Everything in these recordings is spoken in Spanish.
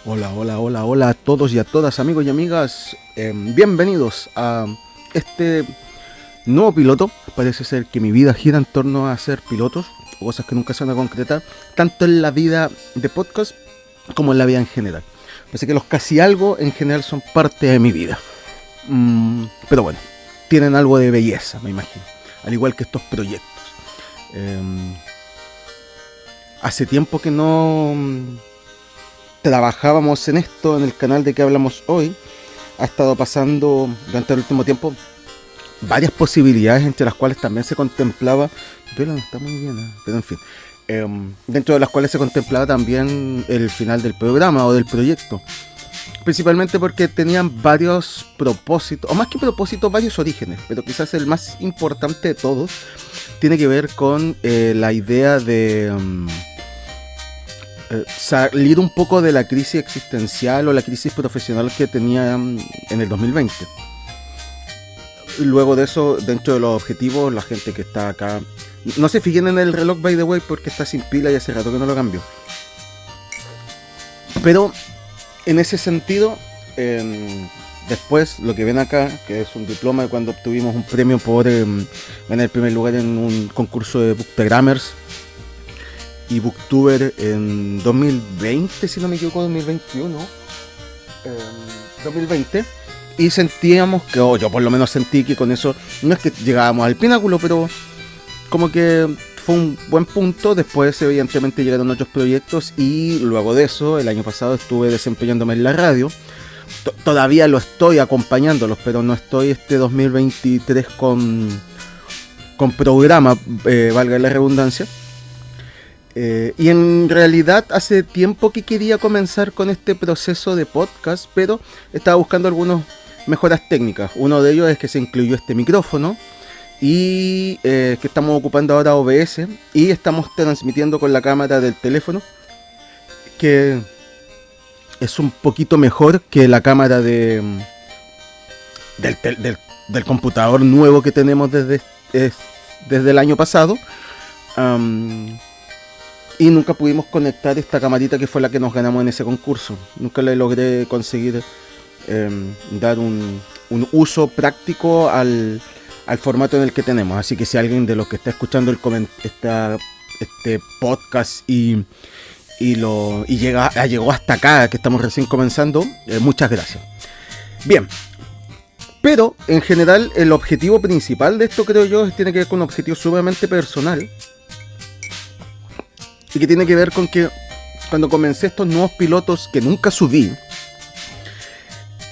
Hola, hola, hola, hola a todos y a todas, amigos y amigas. Bienvenidos a este nuevo piloto. Parece ser que mi vida gira en torno a ser pilotos, o cosas que nunca se van a concretar, tanto en la vida de podcast como en la vida en general. Parece que los casi algo en general son parte de mi vida. Pero bueno, tienen algo de belleza, me imagino. Al igual que estos proyectos. Hace tiempo que no trabajábamos en esto, en el canal de que hablamos hoy. Ha estado pasando durante el último tiempo varias posibilidades, entre las cuales también se contemplaba, pero no está muy bien, pero en fin, dentro de las cuales se contemplaba también el final del programa o del proyecto, principalmente porque tenían varios propósitos, o más que propósitos, varios orígenes, pero quizás el más importante de todos tiene que ver con la idea de salir un poco de la crisis existencial o la crisis profesional que tenía en el 2020. Luego de eso, dentro de los objetivos, la gente que está acá, no se fijen en el reloj, by the way, porque está sin pila y hace rato que no lo cambio. Pero en ese sentido, después lo que ven acá, que es un diploma de cuando obtuvimos un premio por ganar el primer lugar en un concurso de Bookstagrammers y Booktuber en 2020, si no me equivoco, 2021, 2020. Y sentíamos que, yo por lo menos sentí que con eso, no es que llegábamos al pináculo, pero como que fue un buen punto. Después evidentemente llegaron otros proyectos y luego de eso, el año pasado estuve desempeñándome en la radio. Todavía lo estoy acompañándolos, pero no estoy este 2023 con programa, valga la redundancia. Y en realidad hace tiempo que quería comenzar con este proceso de podcast, pero estaba buscando algunas mejoras técnicas. Uno de ellos es que se incluyó este micrófono y que estamos ocupando ahora OBS y estamos transmitiendo con la cámara del teléfono, que es un poquito mejor que la cámara del computador nuevo que tenemos desde el año pasado. Y nunca pudimos conectar esta camarita que fue la que nos ganamos en ese concurso. Nunca le logré conseguir dar un uso práctico al formato en el que tenemos. Así que si alguien de los que está escuchando este podcast y llegó hasta acá, que estamos recién comenzando, muchas gracias. Bien, pero en general el objetivo principal de esto, creo yo, tiene que ver con un objetivo sumamente personal. Y que tiene que ver con que cuando comencé estos nuevos pilotos que nunca subí,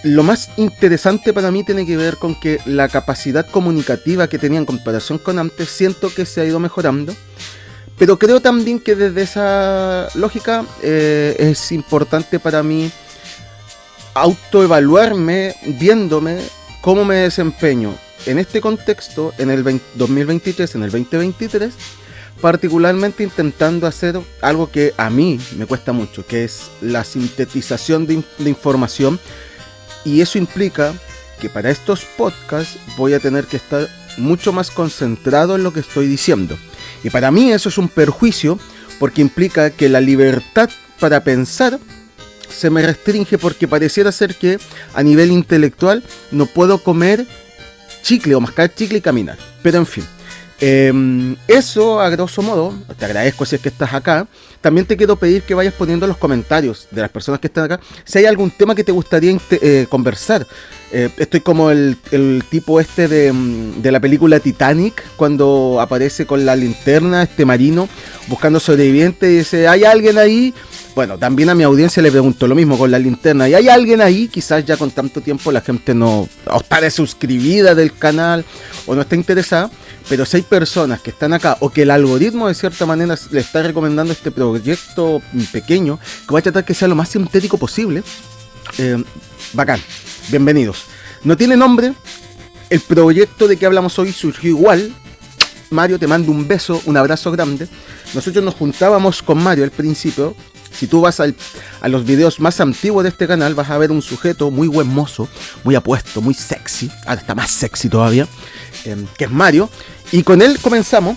lo más interesante para mí tiene que ver con que la capacidad comunicativa que tenía en comparación con antes, siento que se ha ido mejorando. Pero creo también que desde esa lógica es importante para mí autoevaluarme, viéndome cómo me desempeño en este contexto, en el 2023, en el 2023, particularmente intentando hacer algo que a mí me cuesta mucho, que es la sintetización de información, y eso implica que para estos podcasts voy a tener que estar mucho más concentrado en lo que estoy diciendo, y para mí eso es un perjuicio porque implica que la libertad para pensar se me restringe, porque pareciera ser que a nivel intelectual no puedo comer chicle o mascar chicle y caminar, pero en fin. Eso a grosso modo. Te agradezco si es que estás acá. También te quiero pedir que vayas poniendo en los comentarios de las personas que están acá si hay algún tema que te gustaría conversar. Estoy como el tipo este de la película Titanic, cuando aparece con la linterna este marino buscando sobrevivientes y dice: ¿hay alguien ahí? Bueno, también a mi audiencia le pregunto lo mismo con la linterna. ¿Y hay alguien ahí? Quizás ya con tanto tiempo la gente no está desuscribida del canal o no está interesada. Pero si hay personas que están acá o que el algoritmo de cierta manera le está recomendando este proyecto pequeño, que voy a tratar que sea lo más sintético posible, bacán, bienvenidos. No tiene nombre, el proyecto de que hablamos hoy surgió igual. Mario, te mando un beso, un abrazo grande. Nosotros nos juntábamos con Mario al principio. Si tú vas a los videos más antiguos de este canal, vas a ver un sujeto muy buen mozo, muy apuesto, muy sexy, ahora está más sexy todavía, que es Mario. Y con él comenzamos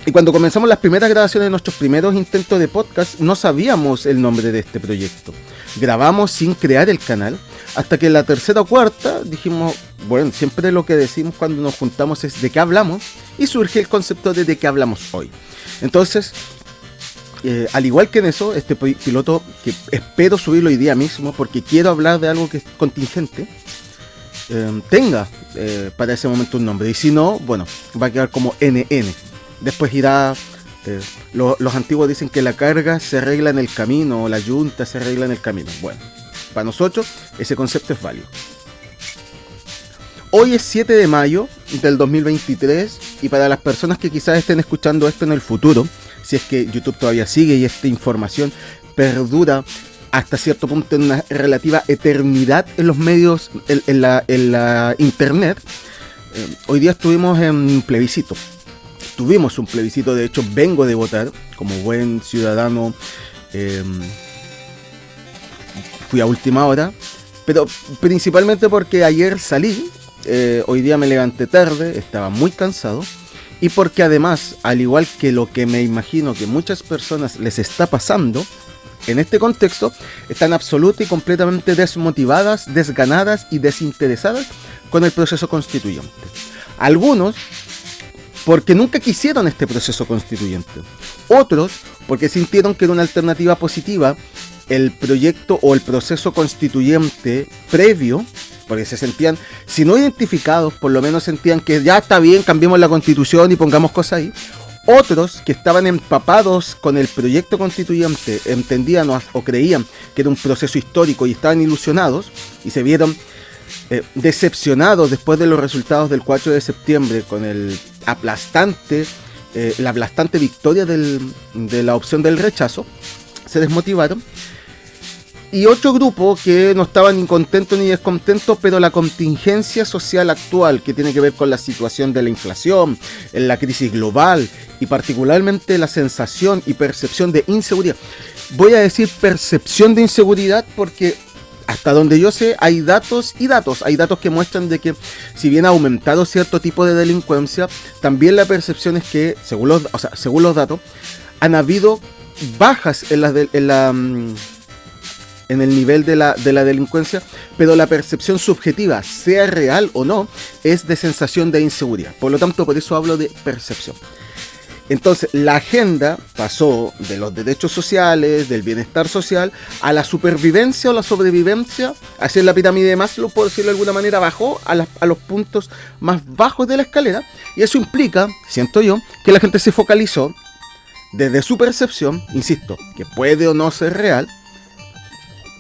Y cuando comenzamos las primeras grabaciones de nuestros primeros intentos de podcast, no sabíamos el nombre de este proyecto. Grabamos sin crear el canal, hasta que en la tercera o cuarta dijimos, bueno, siempre lo que decimos cuando nos juntamos es de qué hablamos, y surge el concepto de qué hablamos hoy. Entonces, al igual que en eso, este piloto que espero subirlo hoy día mismo, porque quiero hablar de algo que es contingente, tenga para ese momento un nombre. Y si no, bueno, va a quedar como NN. Después irá, los antiguos dicen que la carga se arregla en el camino, o la yunta se arregla en el camino. Bueno, para nosotros ese concepto es válido. Hoy es 7 de mayo del 2023 y para las personas que quizás estén escuchando esto en el futuro, si es que YouTube todavía sigue y esta información perdura hasta cierto punto en una relativa eternidad en los medios, en la internet, hoy día estuvimos en un plebiscito. Tuvimos un plebiscito, de hecho vengo de votar como buen ciudadano, fui a última hora, pero principalmente porque ayer salí, hoy día me levanté tarde, estaba muy cansado, y porque además, al igual que lo que me imagino que muchas personas les está pasando, en este contexto, están absoluta y completamente desmotivadas, desganadas y desinteresadas con el proceso constituyente. Algunos porque nunca quisieron este proceso constituyente. Otros porque sintieron que era una alternativa positiva el proyecto o el proceso constituyente previo, porque se sentían, si no identificados, por lo menos sentían que ya está bien, cambiemos la constitución y pongamos cosas ahí. Otros que estaban empapados con el proyecto constituyente, entendían o creían que era un proceso histórico y estaban ilusionados y se vieron decepcionados después de los resultados del 4 de septiembre con la aplastante victoria de la opción del rechazo, se desmotivaron. Y otro grupo que no estaban ni contentos ni descontentos, pero la contingencia social actual, que tiene que ver con la situación de la inflación, en la crisis global y particularmente la sensación y percepción de inseguridad. Voy a decir percepción de inseguridad porque hasta donde yo sé hay datos y datos. Hay datos que muestran de que si bien ha aumentado cierto tipo de delincuencia, también la percepción es que, según los datos, han habido bajas en el nivel de la delincuencia, pero la percepción subjetiva, sea real o no, es de sensación de inseguridad. Por lo tanto, por eso hablo de percepción. Entonces, la agenda pasó de los derechos sociales, del bienestar social, a la supervivencia o la sobrevivencia, así en la pirámide de Maslow, por decirlo de alguna manera, bajó a los puntos más bajos de la escalera, y eso implica, siento yo, que la gente se focalizó desde su percepción, insisto, que puede o no ser real,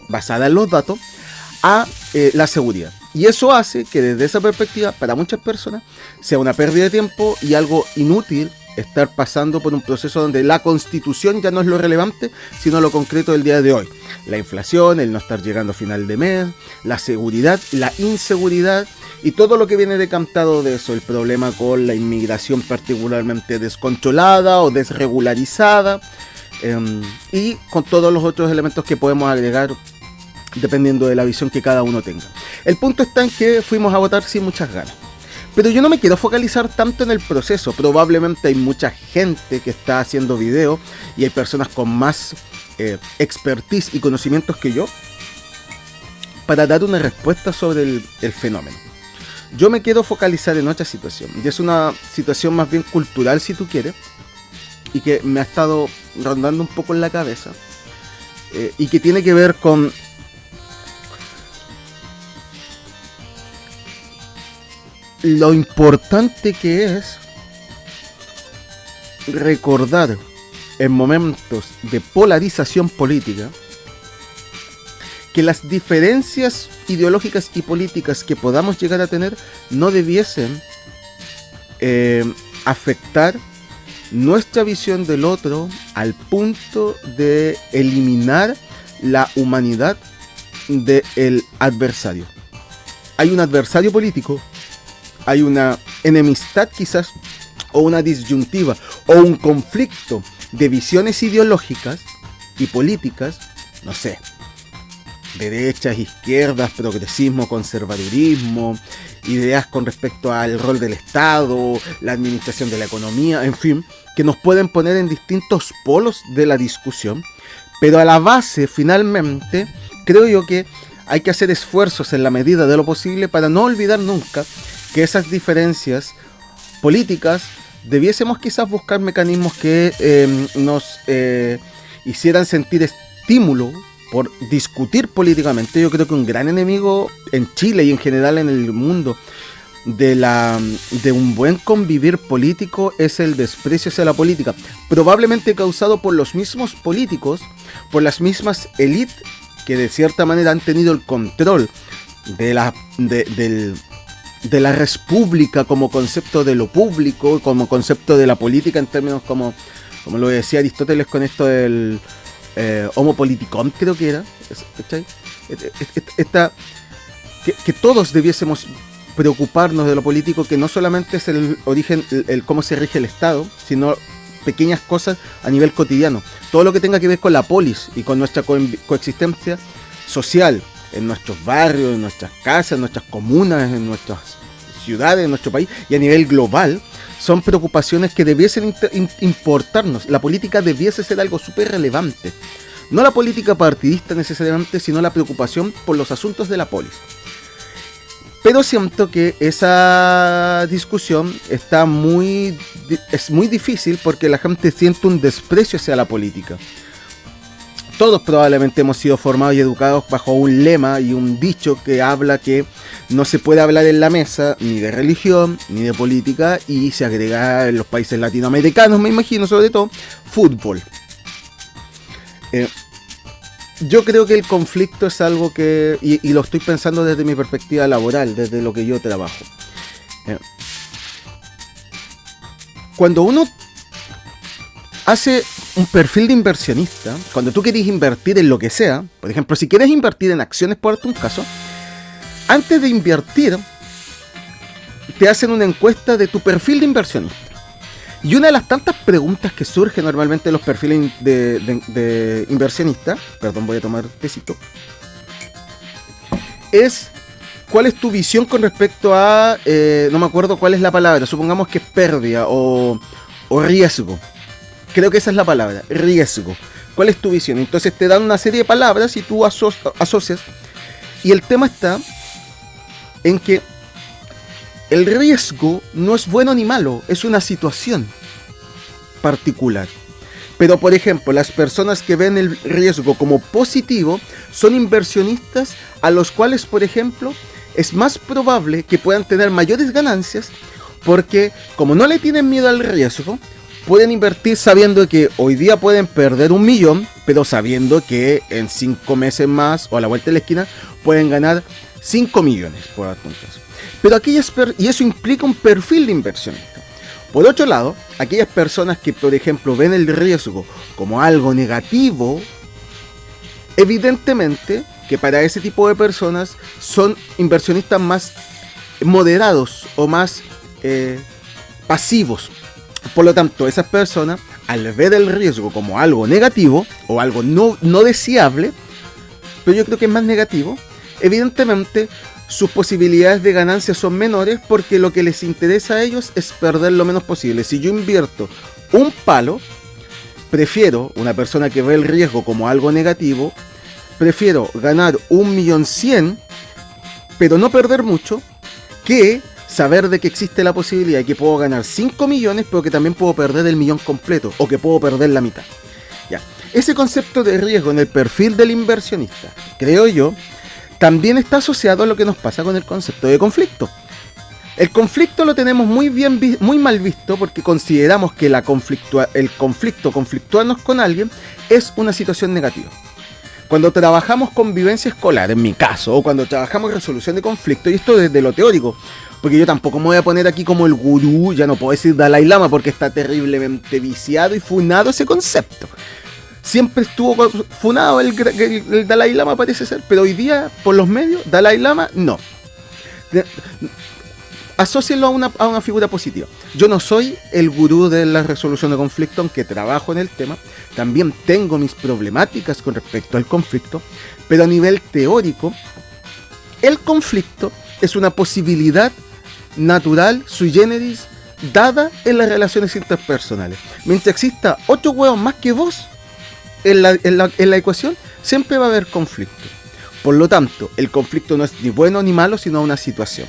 basada en los datos, a la seguridad. Y eso hace que desde esa perspectiva, para muchas personas, sea una pérdida de tiempo y algo inútil estar pasando por un proceso donde la constitución ya no es lo relevante, sino lo concreto del día de hoy. La inflación, el no estar llegando a final de mes, la seguridad, la inseguridad y todo lo que viene decantado de eso, el problema con la inmigración particularmente descontrolada o desregularizada, y con todos los otros elementos que podemos agregar dependiendo de la visión que cada uno tenga. El punto está en que fuimos a votar sin muchas ganas. Pero yo no me quiero focalizar tanto en el proceso. Probablemente hay mucha gente que está haciendo video y hay personas con más expertise y conocimientos que yo para dar una respuesta sobre el fenómeno. Yo me quiero focalizar en otra situación, y es una situación más bien cultural, si tú quieres, y que me ha estado rondando un poco en la cabeza, y que tiene que ver con lo importante que es recordar en momentos de polarización política que las diferencias ideológicas y políticas que podamos llegar a tener no debiesen afectar nuestra visión del otro al punto de eliminar la humanidad del adversario. Hay un adversario político, hay una enemistad quizás, o una disyuntiva, o un conflicto de visiones ideológicas y políticas, no sé, derechas, izquierdas, progresismo, conservadurismo, ideas con respecto al rol del Estado, la administración de la economía, en fin, que nos pueden poner en distintos polos de la discusión, pero a la base, finalmente, creo yo que hay que hacer esfuerzos en la medida de lo posible para no olvidar nunca que esas diferencias políticas debiésemos quizás buscar mecanismos que nos hicieran sentir estímulo por discutir políticamente. Yo creo que un gran enemigo en Chile y en general en el mundo de un buen convivir político es el desprecio hacia la política, probablemente causado por los mismos políticos, por las mismas élites que de cierta manera han tenido el control de la república como concepto de lo público, como concepto de la política en términos como lo decía Aristóteles con esto del homo politicum, creo que era, ¿cachai? Que todos debiésemos preocuparnos de lo político, que no solamente es el origen, el cómo se rige el Estado, sino pequeñas cosas a nivel cotidiano. Todo lo que tenga que ver con la polis y con nuestra coexistencia social, en nuestros barrios, en nuestras casas, en nuestras comunas, en nuestras ciudades, en nuestro país y a nivel global, son preocupaciones que debiesen importarnos. La política debiese ser algo súper relevante. No la política partidista necesariamente, sino la preocupación por los asuntos de la polis. Pero siento que esa discusión es muy difícil porque la gente siente un desprecio hacia la política. Todos probablemente hemos sido formados y educados bajo un lema y un dicho que habla que no se puede hablar en la mesa ni de religión ni de política, y se agrega en los países latinoamericanos, me imagino, sobre todo, fútbol. Yo creo que el conflicto es algo que, y lo estoy pensando desde mi perspectiva laboral, desde lo que yo trabajo. Cuando uno hace un perfil de inversionista, cuando tú quieres invertir en lo que sea, por ejemplo, si quieres invertir en acciones, por darte un caso, antes de invertir, te hacen una encuesta de tu perfil de inversionista. Y una de las tantas preguntas que surgen normalmente en los perfiles de inversionista, perdón, voy a tomar tecito, es ¿cuál es tu visión con respecto a, no me acuerdo cuál es la palabra, supongamos que es pérdida o riesgo? Creo que esa es la palabra, riesgo. ¿Cuál es tu visión? Entonces te dan una serie de palabras y tú asocias. Y el tema está en que el riesgo no es bueno ni malo, es una situación particular. Pero, por ejemplo, las personas que ven el riesgo como positivo son inversionistas a los cuales, por ejemplo, es más probable que puedan tener mayores ganancias porque, como no le tienen miedo al riesgo, pueden invertir sabiendo que hoy día pueden perder 1 millón, pero sabiendo que en 5 meses más o a la vuelta de la esquina pueden ganar 5 millones, por darte un caso. Pero y eso implica un perfil de inversionista. Por otro lado, aquellas personas que, por ejemplo, ven el riesgo como algo negativo, evidentemente que para ese tipo de personas son inversionistas más moderados o más pasivos. Por lo tanto, esas personas, al ver el riesgo como algo negativo o algo no deseable, pero yo creo que es más negativo, evidentemente sus posibilidades de ganancia son menores porque lo que les interesa a ellos es perder lo menos posible. Si yo invierto un palo, prefiero, una persona que ve el riesgo como algo negativo, prefiero ganar 1.100.000, pero no perder mucho, que saber de que existe la posibilidad de que puedo ganar 5 millones, pero que también puedo perder el millón completo, o que puedo perder la mitad. Ya. Ese concepto de riesgo en el perfil del inversionista, creo yo, también está asociado a lo que nos pasa con el concepto de conflicto. El conflicto lo tenemos muy mal visto porque consideramos que conflictuarnos con alguien, es una situación negativa. Cuando trabajamos convivencia escolar, en mi caso, o cuando trabajamos resolución de conflictos, y esto desde lo teórico, porque yo tampoco me voy a poner aquí como el gurú, ya no puedo decir Dalai Lama porque está terriblemente viciado y funado ese concepto. Siempre estuvo funado el Dalai Lama, parece ser, pero hoy día, por los medios, Dalai Lama, no. asócienlo a una figura positiva. Yo no soy el gurú de la resolución de conflicto, aunque trabajo en el tema. También tengo mis problemáticas con respecto al conflicto, pero a nivel teórico, el conflicto es una posibilidad natural, sui generis, dada en las relaciones interpersonales. Mientras exista 8 huevos más que vos en la ecuación, siempre va a haber conflicto. Por lo tanto, el conflicto no es ni bueno ni malo, sino una situación.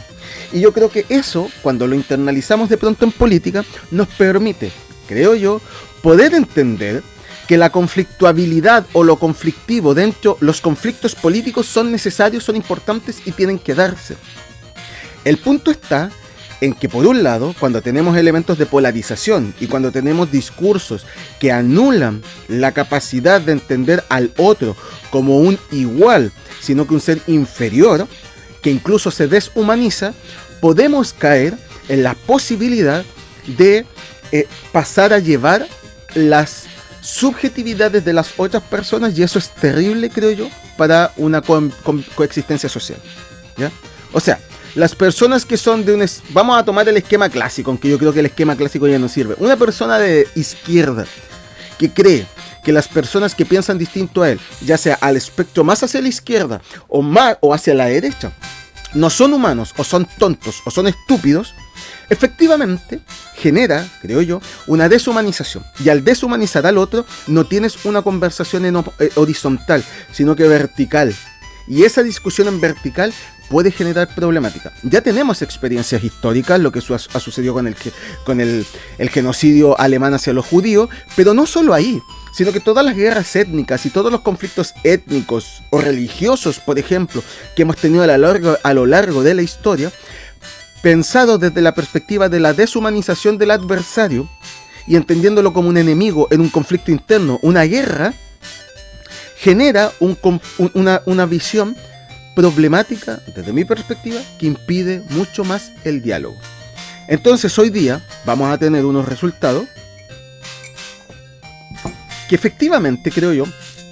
Y yo creo que eso, cuando lo internalizamos de pronto en política, nos permite, creo yo, poder entender que la conflictuabilidad o lo conflictivo dentro, los conflictos políticos son necesarios, son importantes y tienen que darse. El punto está en que, por un lado, cuando tenemos elementos de polarización y cuando tenemos discursos que anulan la capacidad de entender al otro como un igual, sino que un ser inferior, que incluso se deshumaniza, podemos caer en la posibilidad de pasar a llevar las subjetividades de las otras personas, y eso es terrible, creo yo, para una coexistencia social, ¿ya? O sea, las personas que son de un... Vamos a tomar el esquema clásico, aunque yo creo que el esquema clásico ya no sirve. Una persona de izquierda que cree que las personas que piensan distinto a él, ya sea al espectro más hacia la izquierda o hacia la derecha, no son humanos, o son tontos, o son estúpidos, efectivamente genera, creo yo, una deshumanización. Y al deshumanizar al otro, no tienes una conversación horizontal, sino que vertical. Y esa discusión en vertical puede generar problemática. Ya tenemos experiencias históricas, lo que ha sucedido con el genocidio alemán hacia los judíos, pero no solo ahí, sino que todas las guerras étnicas y todos los conflictos étnicos o religiosos, por ejemplo, que hemos tenido a lo largo de la historia, pensados desde la perspectiva de la deshumanización del adversario y entendiéndolo como un enemigo en un conflicto interno, una guerra, genera una visión problemática, desde mi perspectiva, que impide mucho más el diálogo. Entonces hoy día vamos a tener unos resultados que efectivamente creo yo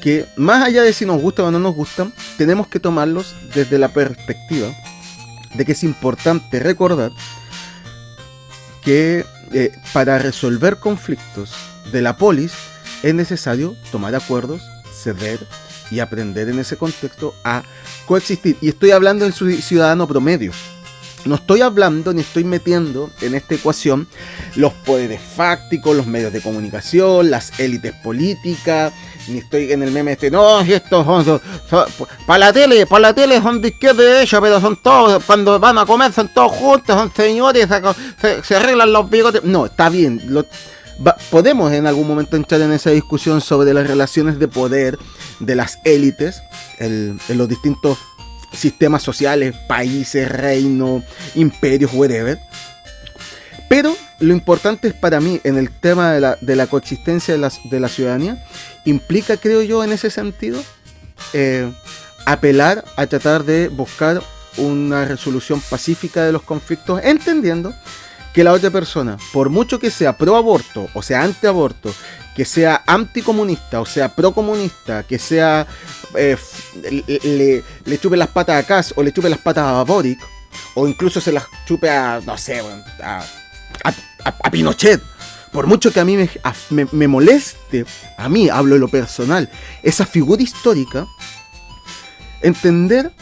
que, más allá de si nos gustan o no nos gustan, tenemos que tomarlos desde la perspectiva de que es importante recordar que para resolver conflictos de la polis es necesario tomar acuerdos, ceder y aprender en ese contexto a coexistir. Y estoy hablando del ciudadano promedio. No estoy hablando ni estoy metiendo en esta ecuación los poderes fácticos, los medios de comunicación, las élites políticas, ni estoy en el meme no, estos son para la tele son de izquierda y derecha, pero son todos, cuando van a comer son todos juntos, son señores, se arreglan los bigotes. No, está bien, podemos en algún momento entrar en esa discusión sobre las relaciones de poder de las élites en los distintos sistemas sociales, países, reinos, imperios, whatever. Pero lo importante es para mí en el tema de la coexistencia de la ciudadanía, implica, creo yo, en ese sentido, apelar a tratar de buscar una resolución pacífica de los conflictos, entendiendo que la otra persona, por mucho que sea pro aborto, o sea anti-aborto, que sea anticomunista, o sea procomunista, que sea le chupe las patas a Kass o le chupe las patas a Boric, o incluso se las chupe a, no sé, a Pinochet, por mucho que a mí me moleste, a mí hablo de lo personal, esa figura histórica, entender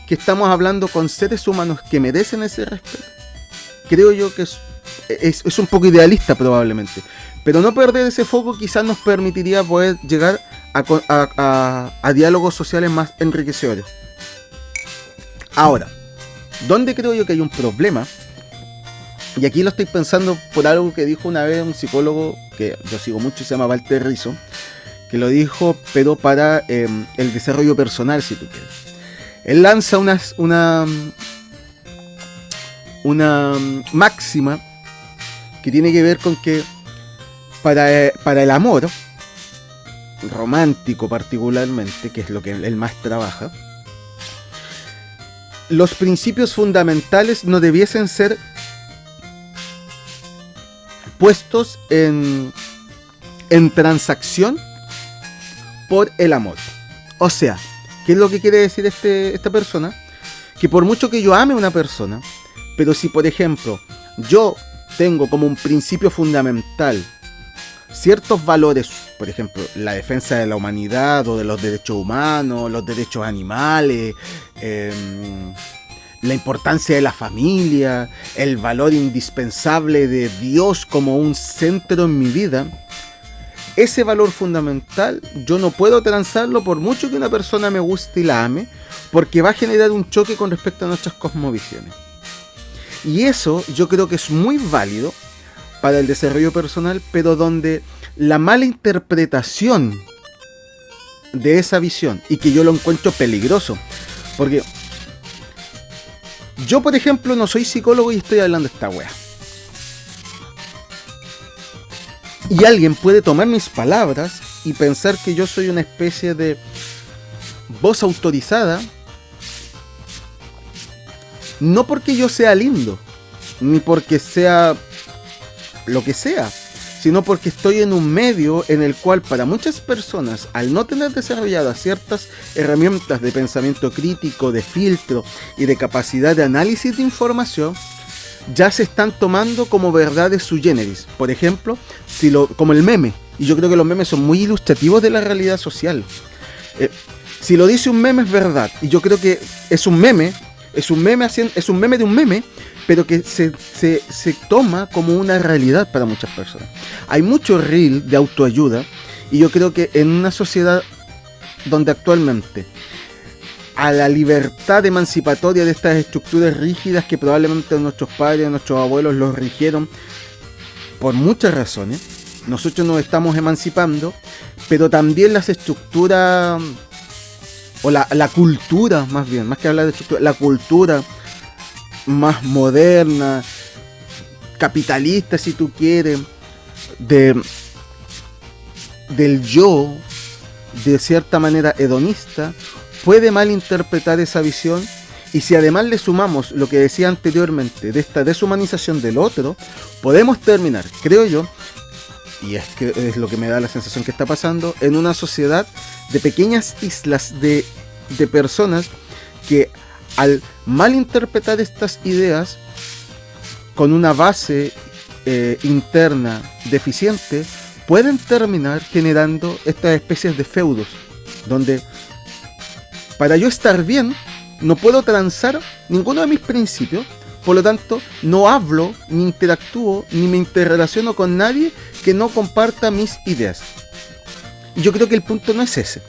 que estamos hablando con seres humanos que merecen ese respeto, creo yo que es un poco idealista probablemente, pero no perder ese foco quizás nos permitiría poder llegar a diálogos sociales más enriquecedores. Ahora, ¿dónde creo yo que hay un problema? Y aquí lo estoy pensando por algo que dijo una vez un psicólogo que yo sigo mucho, se llama Walter Rizzo, que lo dijo, pero para el desarrollo personal, si tú quieres. Él lanza una máxima que tiene que ver con que para el amor romántico particularmente, que es lo que él más trabaja, los principios fundamentales no debiesen ser puestos en transacción por el amor. O sea, ¿qué es lo que quiere decir esta persona? Que por mucho que yo ame a una persona, Pero si, por ejemplo, yo tengo como un principio fundamental ciertos valores, por ejemplo, la defensa de la humanidad o de los derechos humanos, los derechos animales, la importancia de la familia, el valor indispensable de Dios como un centro en mi vida, ese valor fundamental yo no puedo transarlo por mucho que una persona me guste y la ame, porque va a generar un choque con respecto a nuestras cosmovisiones. Y eso yo creo que es muy válido para el desarrollo personal, pero donde la mala interpretación de esa visión, y que yo lo encuentro peligroso, porque yo, por ejemplo, no soy psicólogo y estoy hablando de esta wea. Y alguien puede tomar mis palabras y pensar que yo soy una especie de voz autorizada, no porque yo sea lindo, ni porque sea lo que sea, sino porque estoy en un medio en el cual para muchas personas, al no tener desarrolladas ciertas herramientas de pensamiento crítico, de filtro y de capacidad de análisis de información, ya se están tomando como verdades sui generis. Por ejemplo, como el meme, y yo creo que los memes son muy ilustrativos de la realidad social. Si lo dice un meme es verdad, y yo creo que es un meme de un meme, pero que se toma como una realidad para muchas personas. Hay mucho reel de autoayuda, y yo creo que en una sociedad donde actualmente a la libertad emancipatoria de estas estructuras rígidas que probablemente nuestros padres, nuestros abuelos los rigieron por muchas razones, nosotros nos estamos emancipando, pero también las estructuras, o la cultura más bien, más que hablar de estructura, la cultura más moderna, capitalista si tú quieres, del yo, de cierta manera hedonista, puede malinterpretar esa visión. Y si además le sumamos lo que decía anteriormente de esta deshumanización del otro, podemos terminar, creo yo, y es que es lo que me da la sensación que está pasando, en una sociedad de pequeñas islas de personas que, al malinterpretar estas ideas con una base interna deficiente, pueden terminar generando estas especies de feudos, donde para yo estar bien no puedo transar ninguno de mis principios, por lo tanto no hablo, ni interactúo, ni me interrelaciono con nadie que no comparta mis ideas. Y yo creo que el punto no es ese.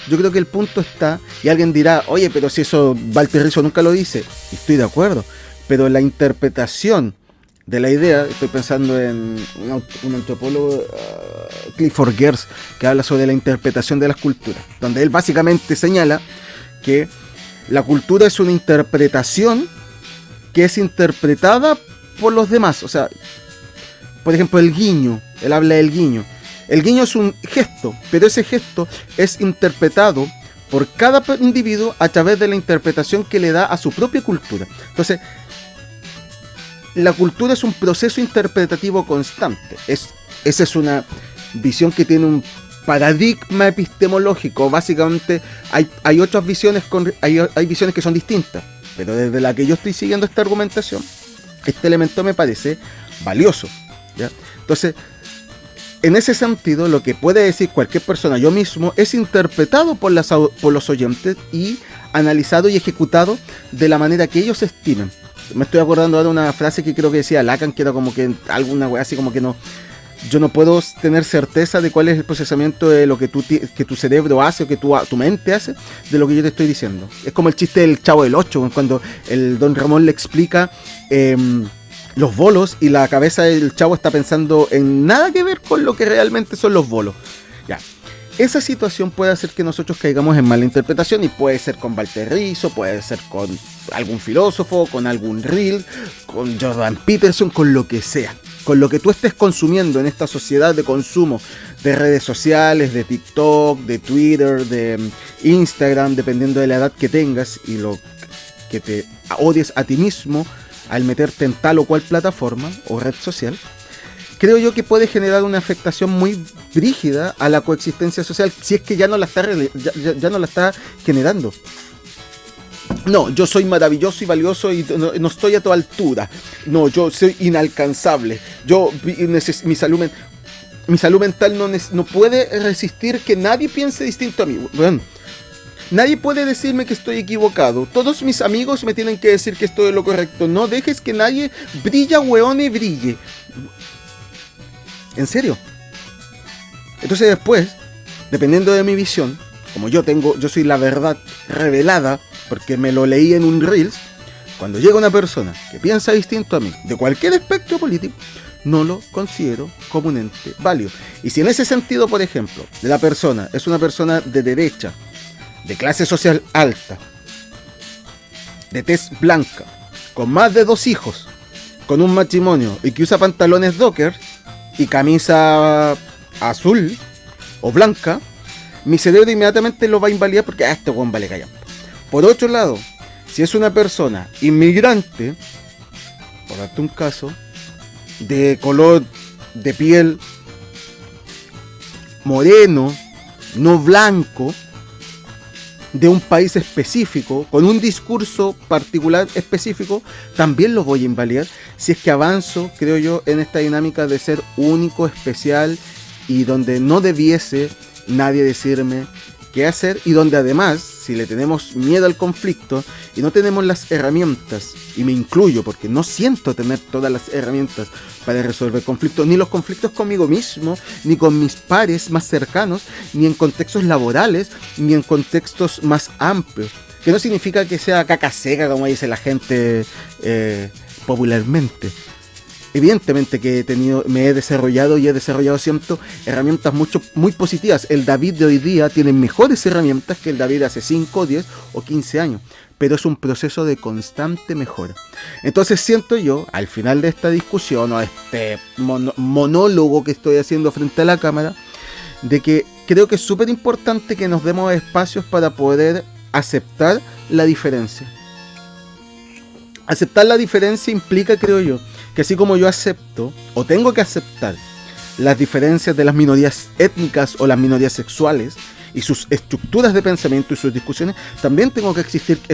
Yo creo que el punto está, y alguien dirá, oye, pero si eso Walter Rizzo nunca lo dice, y estoy de acuerdo, pero la interpretación de la idea, estoy pensando en un antropólogo, Clifford Geertz, que habla sobre la interpretación de las culturas, donde él básicamente señala que la cultura es una interpretación que es interpretada por los demás. O sea, por ejemplo, el guiño, él habla del guiño. El guiño es un gesto, pero ese gesto es interpretado por cada individuo a través de la interpretación que le da a su propia cultura. Entonces, la cultura es un proceso interpretativo constante. Esa es una visión que tiene un paradigma epistemológico. Básicamente hay otras visiones, hay visiones que son distintas, pero desde la que yo estoy siguiendo esta argumentación, este elemento me parece valioso, ¿ya? Entonces, en ese sentido, lo que puede decir cualquier persona, yo mismo, es interpretado por los oyentes y analizado y ejecutado de la manera que ellos estimen. Me estoy acordando ahora de una frase que creo que decía Lacan, que era como que alguna wea así como que no, yo no puedo tener certeza de cuál es el procesamiento de lo que tu cerebro hace o que tu mente hace de lo que yo te estoy diciendo. Es como el chiste del Chavo del Ocho, cuando el Don Ramón le explica los bolos y la cabeza del chavo está pensando en nada que ver con lo que realmente son los bolos. Ya. Esa situación puede hacer que nosotros caigamos en mala interpretación, y puede ser con Walter Rizzo, puede ser con algún filósofo, con algún reel, con Jordan Peterson, con lo que sea. Con lo que tú estés consumiendo en esta sociedad de consumo de redes sociales, de TikTok, de Twitter, de Instagram, dependiendo de la edad que tengas y lo que te odies a ti mismo al meterte en tal o cual plataforma o red social, creo yo que puede generar una afectación muy brígida a la coexistencia social, si es que ya no la está generando. No, yo soy maravilloso y valioso y no estoy a tu altura. No, yo soy inalcanzable. Mi salud mental no puede resistir que nadie piense distinto a mí. Bueno, nadie puede decirme que estoy equivocado. Todos mis amigos me tienen que decir que estoy en lo correcto. No dejes que nadie brilla, weone, brille. ¿En serio? Entonces después, dependiendo de mi visión, como yo soy la verdad revelada, porque me lo leí en un Reels, cuando llega una persona que piensa distinto a mí, de cualquier espectro político, no lo considero como un ente válido. Y si en ese sentido, por ejemplo, la persona es una persona de derecha, de clase social alta, de tez blanca, con más de 2 hijos, con un matrimonio y que usa pantalones Dockers y camisa azul o blanca, mi cerebro inmediatamente lo va a invalidar porque este weón vale callampa. Por otro lado, si es una persona inmigrante, por darte un caso, de color de piel moreno, no blanco, de un país específico, con un discurso particular específico, también lo voy a invalidar si es que avanzo, creo yo, en esta dinámica de ser único, especial y donde no debiese nadie decirme qué hacer, y donde además, si le tenemos miedo al conflicto y no tenemos las herramientas, y me incluyo porque no siento tener todas las herramientas para resolver conflictos, ni los conflictos conmigo mismo, ni con mis pares más cercanos, ni en contextos laborales, ni en contextos más amplios, que no significa que sea caca seca, como dice la gente popularmente. Evidentemente que me he desarrollado siempre herramientas muy positivas. El David de hoy día tiene mejores herramientas que el David de hace 5, 10 o 15 años. Pero es un proceso de constante mejora. Entonces siento yo, al final de esta discusión o este monólogo que estoy haciendo frente a la cámara, de que creo que es súper importante que nos demos espacios para poder aceptar la diferencia. Aceptar la diferencia implica, creo yo, que así como yo acepto o tengo que aceptar las diferencias de las minorías étnicas o las minorías sexuales y sus estructuras de pensamiento y sus discusiones, también tengo que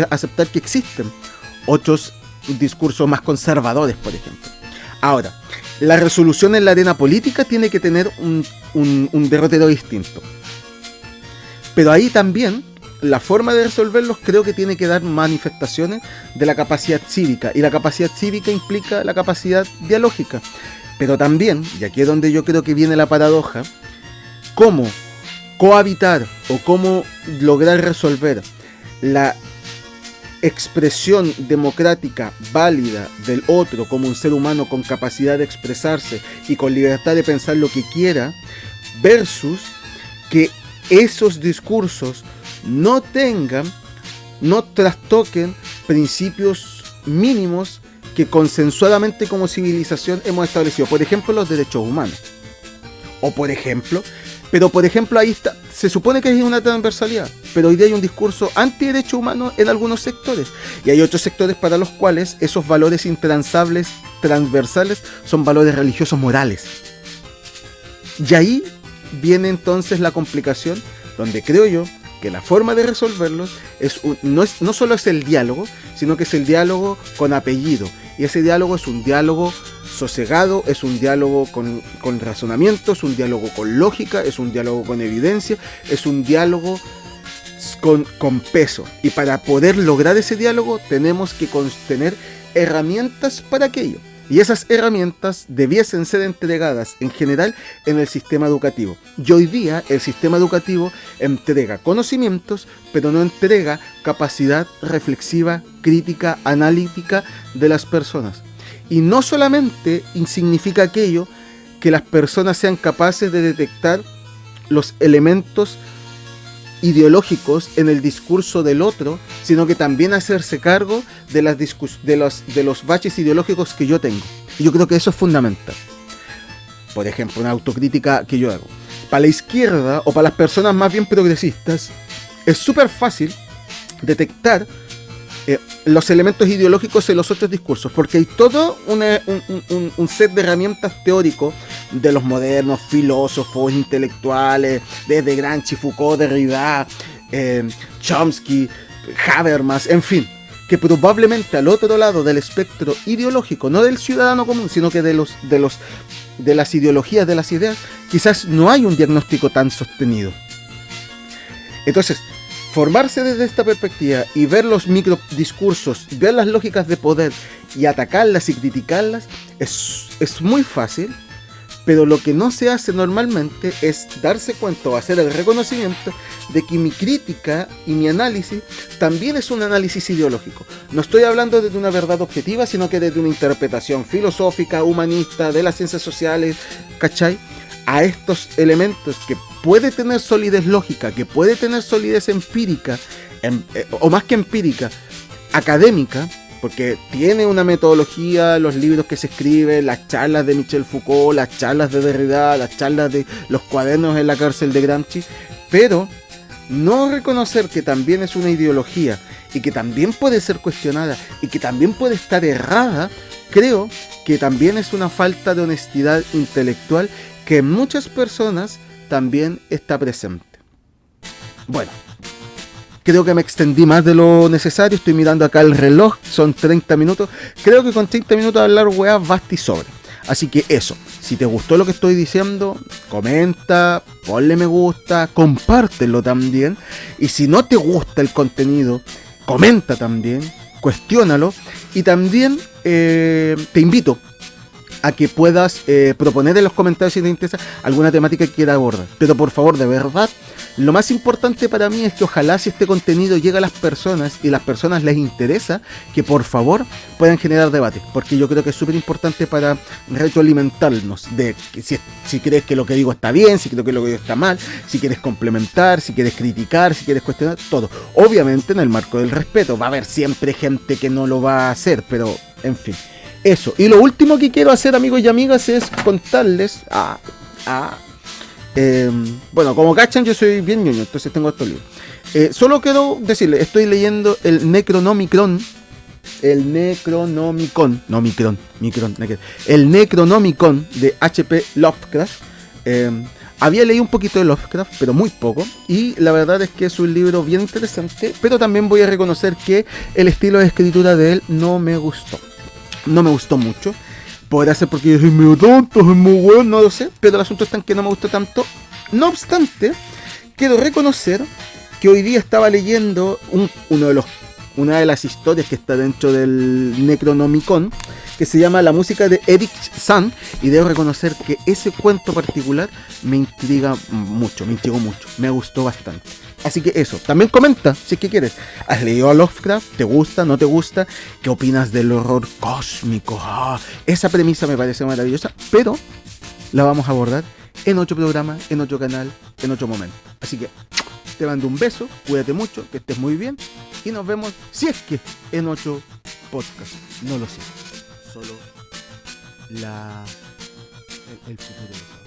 aceptar que existen otros discursos más conservadores, por ejemplo. Ahora, la resolución en la arena política tiene que tener un derrotero distinto. Pero ahí también la forma de resolverlos creo que tiene que dar manifestaciones de la capacidad cívica, y la capacidad cívica implica la capacidad dialógica, pero también, y aquí es donde yo creo que viene la paradoja, cómo cohabitar o cómo lograr resolver la expresión democrática válida del otro como un ser humano con capacidad de expresarse y con libertad de pensar lo que quiera, versus que esos discursos no trastoquen principios mínimos que consensuadamente como civilización hemos establecido. Por ejemplo, los derechos humanos. Por ejemplo, ahí está, se supone que hay una transversalidad, pero hoy día hay un discurso anti-derechos humanos en algunos sectores, y hay otros sectores para los cuales esos valores intransables, transversales, son valores religiosos morales. Y ahí viene entonces la complicación, donde creo yo que la forma de resolverlos no solo es el diálogo, sino que es el diálogo con apellido. Y ese diálogo es un diálogo sosegado, es un diálogo con razonamiento, es un diálogo con lógica, es un diálogo con evidencia, es un diálogo con peso. Y para poder lograr ese diálogo tenemos que tener herramientas para aquello. Y esas herramientas debiesen ser entregadas en general en el sistema educativo. Y hoy día el sistema educativo entrega conocimientos, pero no entrega capacidad reflexiva, crítica, analítica de las personas. Y no solamente significa aquello que las personas sean capaces de detectar los elementos ideológicos en el discurso del otro, sino que también hacerse cargo de los baches ideológicos que yo tengo. Y yo creo que eso es fundamental. Por ejemplo, una autocrítica que yo hago. Para la izquierda o para las personas más bien progresistas, es súper fácil detectar los elementos ideológicos en los otros discursos, porque hay todo un set de herramientas teóricos de los modernos filósofos, intelectuales, desde Gramsci, Foucault, Derrida, Chomsky, Habermas, en fin, que probablemente al otro lado del espectro ideológico, no del ciudadano común, sino que de las ideologías, de las ideas, quizás no hay un diagnóstico tan sostenido. Entonces, formarse desde esta perspectiva y ver los microdiscursos, ver las lógicas de poder y atacarlas y criticarlas es muy fácil, pero lo que no se hace normalmente es darse cuenta o hacer el reconocimiento de que mi crítica y mi análisis también es un análisis ideológico. No estoy hablando desde una verdad objetiva, sino que desde una interpretación filosófica, humanista, de las ciencias sociales, ¿cachai? A estos elementos que puede tener solidez lógica, que puede tener solidez empírica, o más que empírica, académica, porque tiene una metodología, los libros que se escriben, las charlas de Michel Foucault, las charlas de Derrida, las charlas de los cuadernos en la cárcel de Gramsci, pero no reconocer que también es una ideología y que también puede ser cuestionada y que también puede estar errada, creo que también es una falta de honestidad intelectual que en muchas personas también está presente. Bueno, creo que me extendí más de lo necesario. Estoy mirando acá el reloj, son 30 minutos. Creo que con 30 minutos de hablar weas basta y sobra. Así que eso, si te gustó lo que estoy diciendo, comenta, ponle me gusta, compártelo también. Y si no te gusta el contenido, comenta también, cuestiónalo. Y también te invito a que puedas proponer en los comentarios si te interesa alguna temática que quiera abordar. Pero por favor, de verdad, lo más importante para mí es que ojalá si este contenido llega a las personas y las personas les interesa, que por favor puedan generar debate, porque yo creo que es súper importante para retroalimentarnos de que si crees que lo que digo está bien, si crees que lo que digo está mal, si quieres complementar, si quieres criticar, si quieres cuestionar, todo. Obviamente en el marco del respeto, va a haber siempre gente que no lo va a hacer, pero en fin. Eso, y lo último que quiero hacer, amigos y amigas, es contarles bueno, como cachan, yo soy bien ñoño, entonces tengo estos libros. Solo quiero decirles, estoy leyendo el Necronomicon, el Necronomicon de H.P. Lovecraft. Había leído un poquito de Lovecraft, pero muy poco, y la verdad es que es un libro bien interesante, pero también voy a reconocer que el estilo de escritura de él no me gustó mucho. Podrá ser porque yo soy medio tonto, soy muy bueno, no lo sé, pero el asunto está en que no me gusta tanto. No obstante, quiero reconocer que hoy día estaba leyendo una de las historias que está dentro del Necronomicon, que se llama La música de Eric Sand, y debo reconocer que ese cuento particular me intrigó mucho, me gustó bastante. Así que eso, también comenta si es que quieres. ¿Has leído a Lovecraft? ¿Te gusta? ¿No te gusta? ¿Qué opinas del horror cósmico? Esa premisa me parece maravillosa, pero la vamos a abordar en otro programa, en otro canal, en otro momento. Así que te mando un beso, cuídate mucho, que estés muy bien y nos vemos, si es que, en otro podcast. No lo sé, solo el futuro lo sabe.